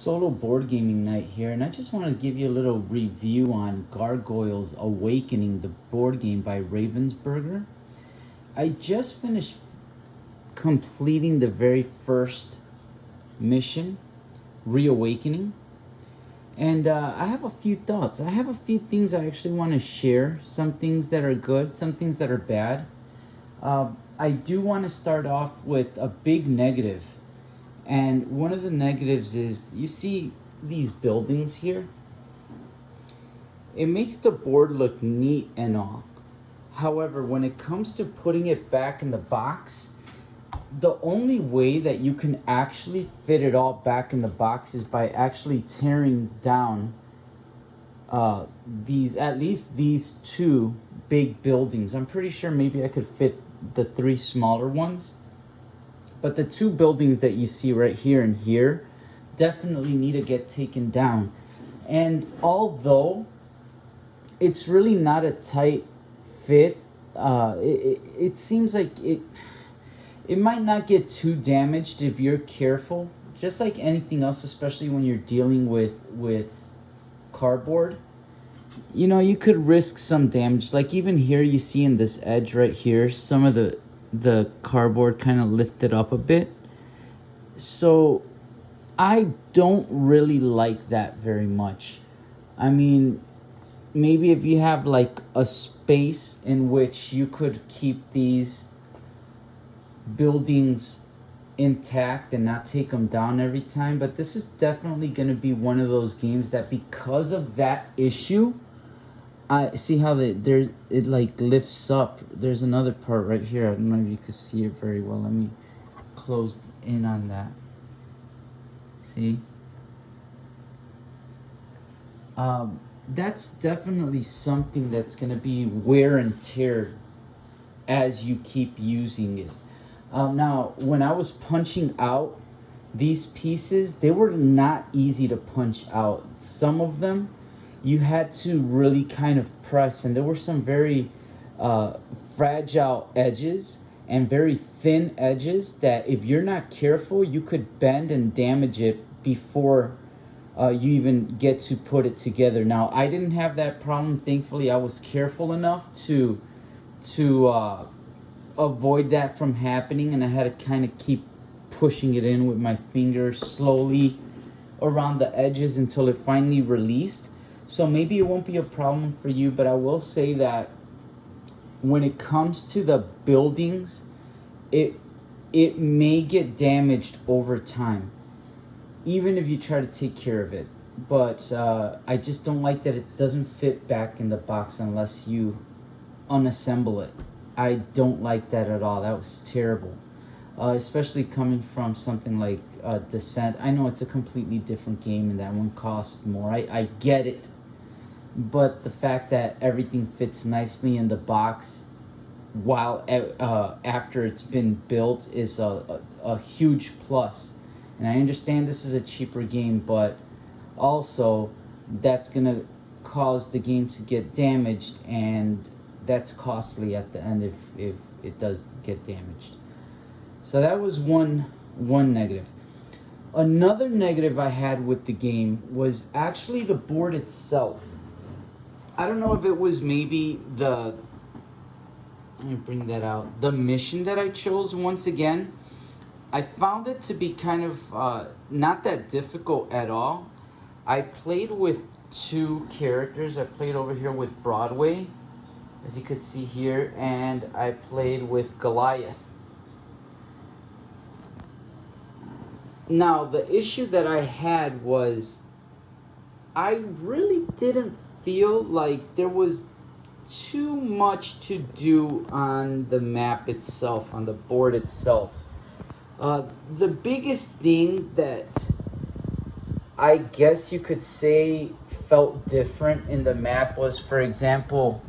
solo board gaming night here, and I just want to give you a little review on Gargoyles Awakening, the board game by Ravensburger. I just finished completing the very first mission, Reawakening, and I have a few thoughts. I have a few things I actually want to share, some things that are good, some things that are bad. I do want to start off with a big negative. And one of the negatives is, you see these buildings here? It makes the board look neat and all. However, when it comes to putting it back in the box, the only way that you can actually fit it all back in the box is by actually tearing down at least these two big buildings. I'm pretty sure maybe I could fit the three smaller ones. But the two buildings that you see right here and here definitely need to get taken down. And although it's really not a tight fit, it seems like it might not get too damaged if you're careful. Just like anything else, especially when you're dealing with cardboard. You know, you could risk some damage. Like even here, you see in this edge right here, some of the cardboard kind of lifted up a bit. So I don't really like that very much. I mean, maybe if you have like a space in which you could keep these buildings intact and not take them down every time, but this is definitely going to be one of those games that, because of that issue, I see how it like lifts up. There's another part right here. I don't know if you can see it very well. Let me close in on that. See? That's definitely something that's going to be wear and tear as you keep using it. Now, when I was punching out these pieces, they were not easy to punch out. Some of them you had to really kind of press, and there were some very fragile edges and very thin edges that if you're not careful, you could bend and damage it before you even get to put it together. Now, I didn't have that problem. Thankfully, I was careful enough to avoid that from happening, and I had to kind of keep pushing it in with my fingers slowly around the edges until it finally released. So maybe it won't be a problem for you, but I will say that when it comes to the buildings, it may get damaged over time, even if you try to take care of it. But I just don't like that it doesn't fit back in the box unless you unassemble it. I don't like that at all. That was terrible. Especially coming from something like Descent. I know it's a completely different game and that one costs more. I get it. But the fact that everything fits nicely in the box while after it's been built is a huge plus. And I understand this is a cheaper game, but also that's going to cause the game to get damaged, and that's costly at the end if it does get damaged. So that was one negative. Another negative I had with the game was actually the board itself. I don't know if it was maybe let me bring that out, the mission that I chose once again. I found it to be kind of not that difficult at all. I played with two characters. I played over here with Broadway, as you could see here, and I played with Goliath. Now, the issue that I had was I really didn't feel like there was too much to do on the map itself, on the board itself. The biggest thing that I guess you could say felt different in the map was, for example,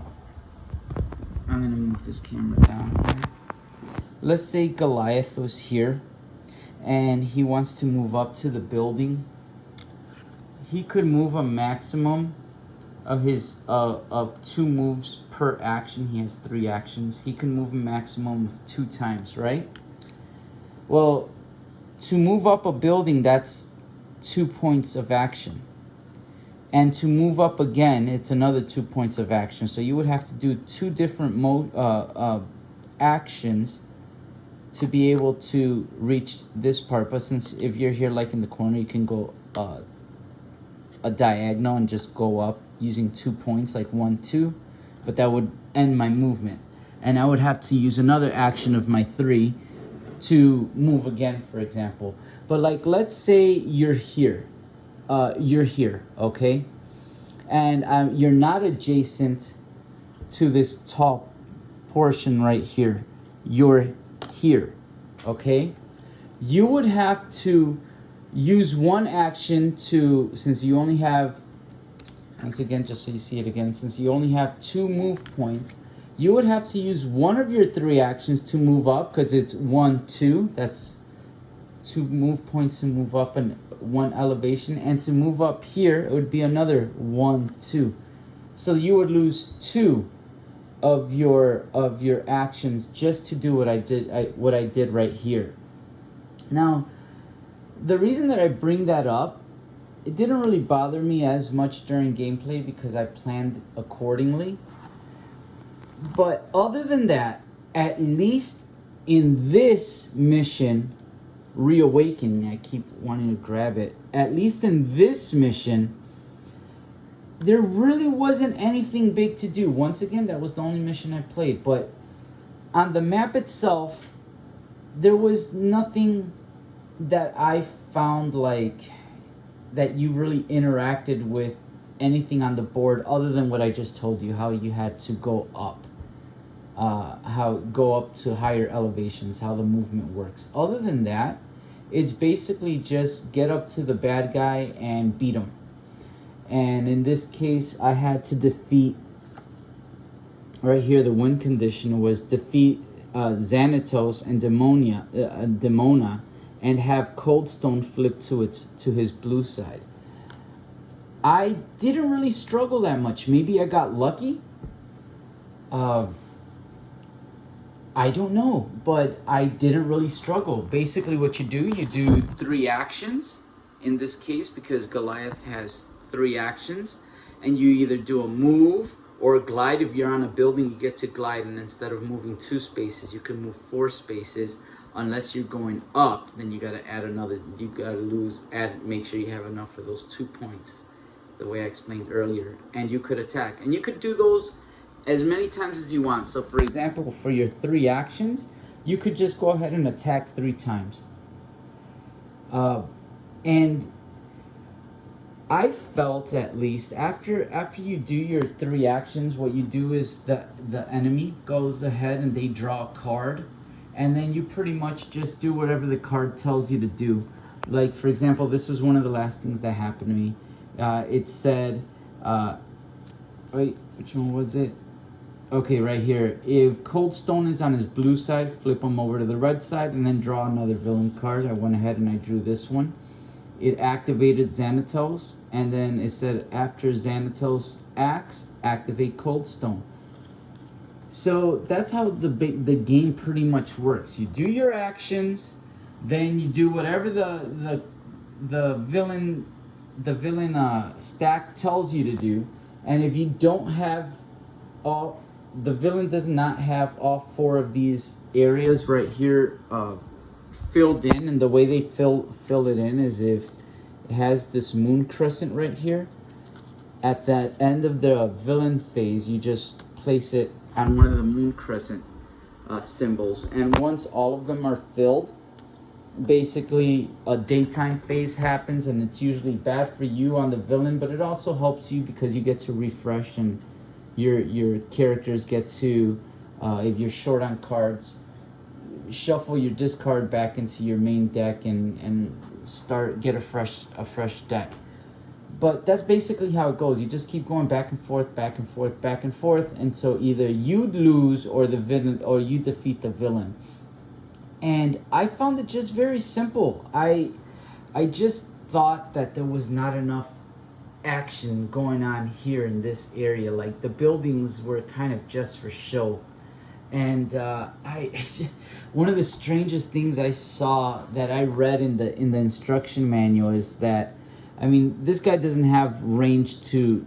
I'm going to move this camera down here. Let's say Goliath was here and he wants to move up to the building. He could move a maximum of his of 2 moves per action. He has 3 actions. He can move a maximum of 2 times, right? Well, to move up a building, that's 2 points of action. And to move up again, it's another 2 points of action. So you would have to do 2 different actions to be able to reach this part. But since if you're here like in the corner, you can go a diagonal and just go up using 2 points, like 1, 2. But that would end my movement. And I would have to use another action of my 3 to move again, for example. But like, let's say you're here. You're here, okay? And you're not adjacent to this top portion right here. You're here, okay? You would have to use one action to, since you only have, once again, just so you see it again, since you only have 2 move points, you would have to use one of your 3 actions to move up, because it's 1, 2. That's 2 move points to move up and 1 elevation. And to move up here, it would be another 1, 2. So you would lose 2 of your actions just to do what I did right here. Now, the reason that I bring that up, it didn't really bother me as much during gameplay because I planned accordingly. But other than that, at least in this mission, Reawakening, I keep wanting to grab it. At least in this mission, there really wasn't anything big to do. Once again, that was the only mission I played. But on the map itself, there was nothing that I found like that you really interacted with anything on the board other than what I just told you, how you had to go up. How go up to higher elevations, how the movement works. Other than that, it's basically just get up to the bad guy and beat him. And in this case, I had to defeat, right here, the win condition was defeat Xanatos and Demona, and have Coldstone flip to his blue side. I didn't really struggle that much. Maybe I got lucky. I don't know, but I didn't really struggle. Basically what you do 3 actions in this case, because Goliath has 3 actions, and you either do a move or a glide. If you're on a building, you get to glide, and instead of moving 2 spaces, you can move 4 spaces. Unless you're going up, then you gotta add another, you gotta make sure you have enough for those 2 points, the way I explained earlier. And you could attack, and you could do those as many times as you want. So for example, for your 3 actions, you could just go ahead and attack 3 times. And I felt, at least, after you do your 3 actions, what you do is the enemy goes ahead and they draw a card, and then you pretty much just do whatever the card tells you to do. Like, for example, this is one of the last things that happened to me. It said, wait, which one was it? Okay, right here. If Coldstone is on his blue side, flip him over to the red side and then draw another villain card. I went ahead and I drew this one. It activated Xanatos, and then it said after Xanatos acts, activate Coldstone. So that's how the game pretty much works. You do your actions, then you do whatever the villain stack tells you to do, and if you don't have all, the villain does not have all 4 of these areas right here filled in, and the way they fill it in is if it has this moon crescent right here. At that end of the villain phase, you just place it on one of the moon crescent symbols, and once all of them are filled, basically a daytime phase happens, and it's usually bad for you on the villain, but it also helps you because you get to refresh, and your characters get to, if you're short on cards, shuffle your discard back into your main deck and get a fresh deck. But that's basically how it goes. You just keep going back and forth, back and forth, back and forth, until either you lose or the villain, or you defeat the villain. And I found it just very simple. I just thought that there was not enough action going on here in this area. Like, the buildings were kind of just for show. And I one of the strangest things I saw that I read in the instruction manual is that, I mean, this guy doesn't have range to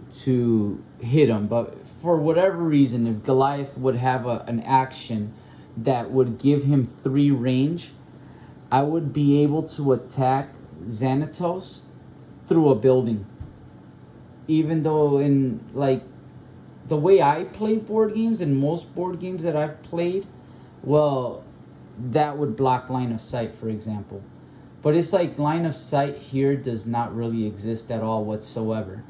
hit him, but for whatever reason, if Goliath would have an action that would give him 3 range, I would be able to attack Xanatos through a building. Even though in, like, the way I play board games and most board games that I've played, well, that would block line of sight, for example. But it's like line of sight here does not really exist at all whatsoever.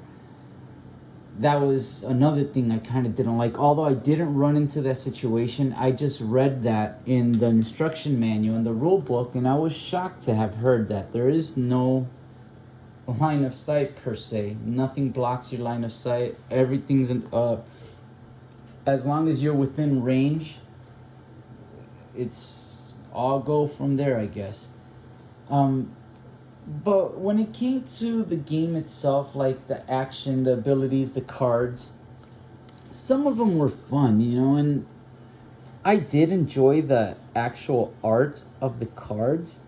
That was another thing I kind of didn't like. Although I didn't run into that situation, I just read that in the instruction manual in the rule book, and I was shocked to have heard that there is no line of sight per se. Nothing blocks your line of sight. Everything's as long as you're within range, it's all go from there, I guess. But when it came to the game itself, like the action, the abilities, the cards, some of them were fun, you know, and I did enjoy the actual art of the cards,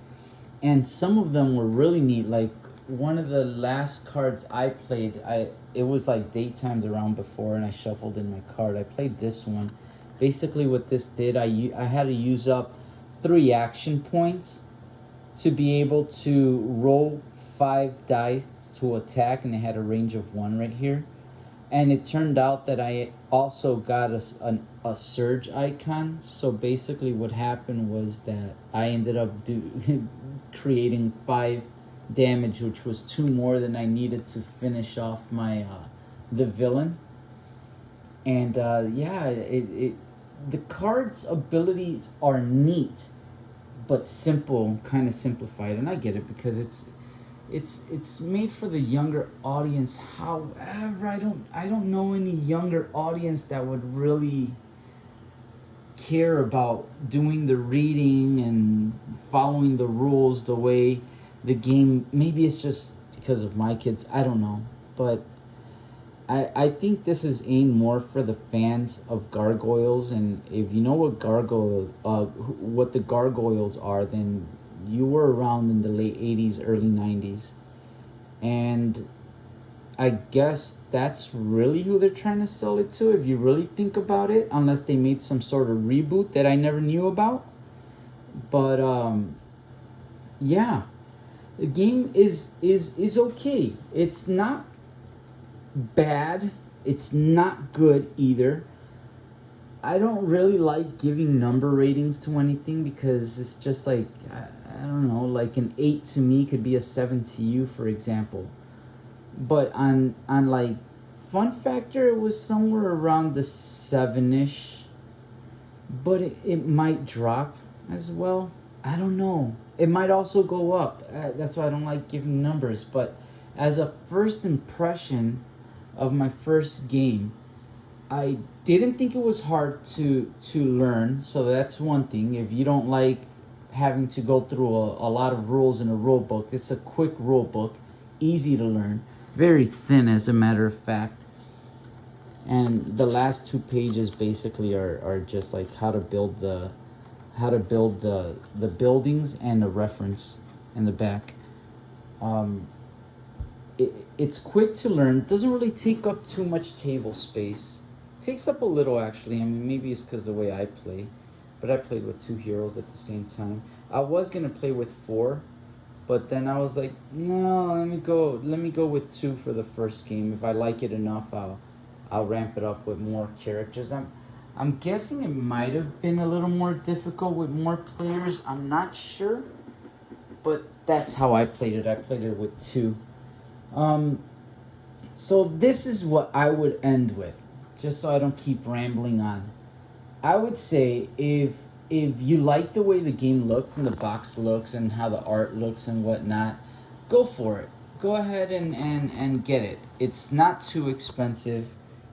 and some of them were really neat. Like one of the last cards I played, it was like daytime the round before, and I shuffled in my card. I played this one. Basically what this did, I had to use up 3 action points to be able to roll 5 dice to attack, and it had a range of 1 right here. And it turned out that I also got a surge icon. So basically what happened was that I ended up creating 5 damage, which was 2 more than I needed to finish off my the villain. And yeah, the card's abilities are neat, but simple, kind of simplified, and I get it because it's made for the younger audience. However, I don't know any younger audience that would really care about doing the reading and following the rules the way the game. Maybe it's just because of my kids, I don't know, but I think this is aimed more for the fans of Gargoyles, and if you know what what the Gargoyles are, then you were around in the late 80s, early 90s. And I guess that's really who they're trying to sell it to, if you really think about it, unless they made some sort of reboot that I never knew about. But yeah, the game is okay. It's not bad, it's not good either. I don't really like giving number ratings to anything because it's just like, I don't know, like an 8 to me could be a 7 to you, for example. But on like fun factor, it was somewhere around the 7-ish, but it might drop as well. I don't know, it might also go up. That's why I don't like giving numbers. But as a first impression of my first game, I didn't think it was hard to learn, so that's one thing. If you don't like having to go through a lot of rules in a rule book, it's a quick rule book, easy to learn, very thin as a matter of fact. And the last 2 pages basically are just like how to build the buildings and a reference in the back. It's quick to learn. It doesn't really take up too much table space. It takes up a little, actually. I mean, maybe it's because the way I play, but I played with 2 heroes at the same time. I was gonna play with 4, but then I was like, no, let me go with 2 for the first game. If I like it enough, I'll ramp it up with more characters. I'm guessing it might have been a little more difficult with more players. I'm not sure, but that's how I played it. I played it with 2. So this is what I would end with, just so I don't keep rambling on. I would say if you like the way the game looks and the box looks and how the art looks and whatnot, go for it. Go ahead and get it. It's not too expensive.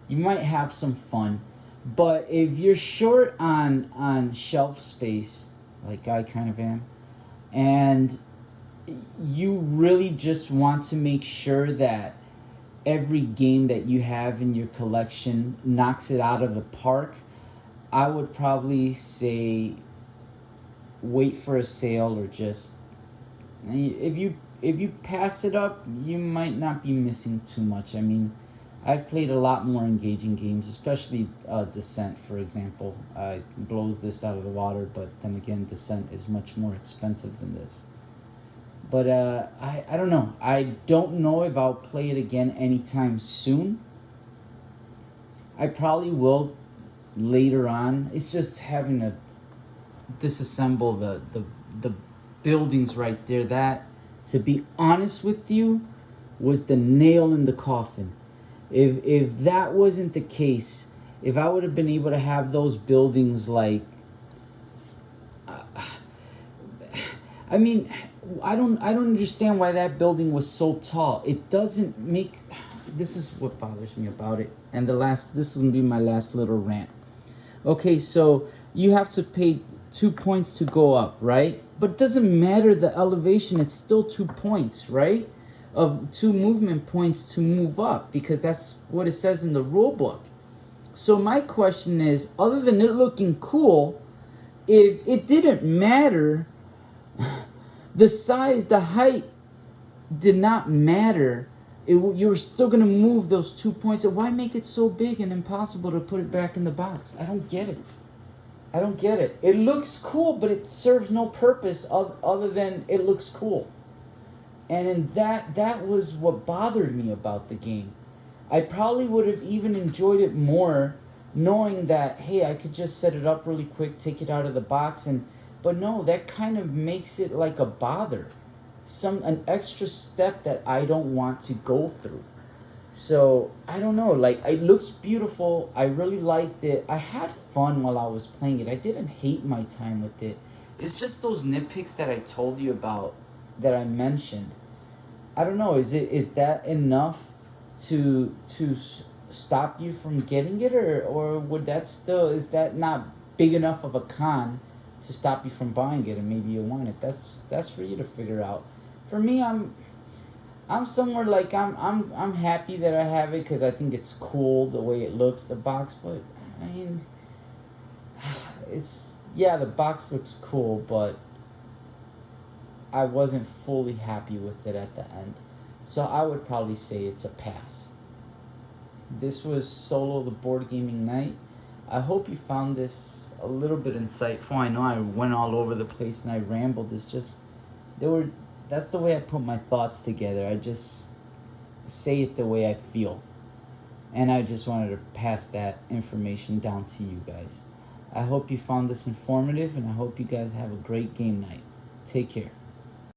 You might have some fun. But if you're short on shelf space, like I kind of am, and you really just want to make sure that every game that you have in your collection knocks it out of the park, I would probably say wait for a sale, or just if you pass it up, you might not be missing too much. I mean, I've played a lot more engaging games, especially Descent, for example. Blows this out of the water, but then again, Descent is much more expensive than this. But I don't know. I don't know if I'll play it again anytime soon. I probably will later on. It's just having to disassemble the buildings right there. That, to be honest with you, was the nail in the coffin. If that wasn't the case, if I would have been able to have those buildings like, I mean, I don't understand why that building was so tall. It doesn't make. This is what bothers me about it. And this is gonna be my last little rant. Okay, so you have to pay 2 points to go up, right? But it doesn't matter the elevation. It's still 2 points, right? Of 2 movement points to move up, because that's what it says in the rule book. So my question is, other than it looking cool, if it didn't matter, the size, the height did not matter, you were still going to move those 2 points. Why make it so big and impossible to put it back in the box? I don't get it. I don't get it. It looks cool, but it serves no purpose other than it looks cool. And that was what bothered me about the game. I probably would have even enjoyed it more knowing that, hey, I could just set it up really quick, take it out of the box, but no, that kind of makes it like a bother. An extra step that I don't want to go through. So, I don't know, like, it looks beautiful. I really liked it. I had fun while I was playing it. I didn't hate my time with it. It's just those nitpicks that I told you about, that I mentioned. I don't know, is that enough to stop you from getting it, or would that still, is that not big enough of a con to stop you from buying it, and maybe you want it? That's for you to figure out. For me, I'm somewhere like I'm happy that I have it because I think it's cool the way it looks, the box. But I mean, the box looks cool, but I wasn't fully happy with it at the end. So I would probably say it's a pass. This was Solo the Board Gaming Night. I hope you found this a little bit insightful. I know I went all over the place and I rambled. That's the way I put my thoughts together. I just say it the way I feel. And I just wanted to pass that information down to you guys. I hope you found this informative, and I hope you guys have a great game night. Take care.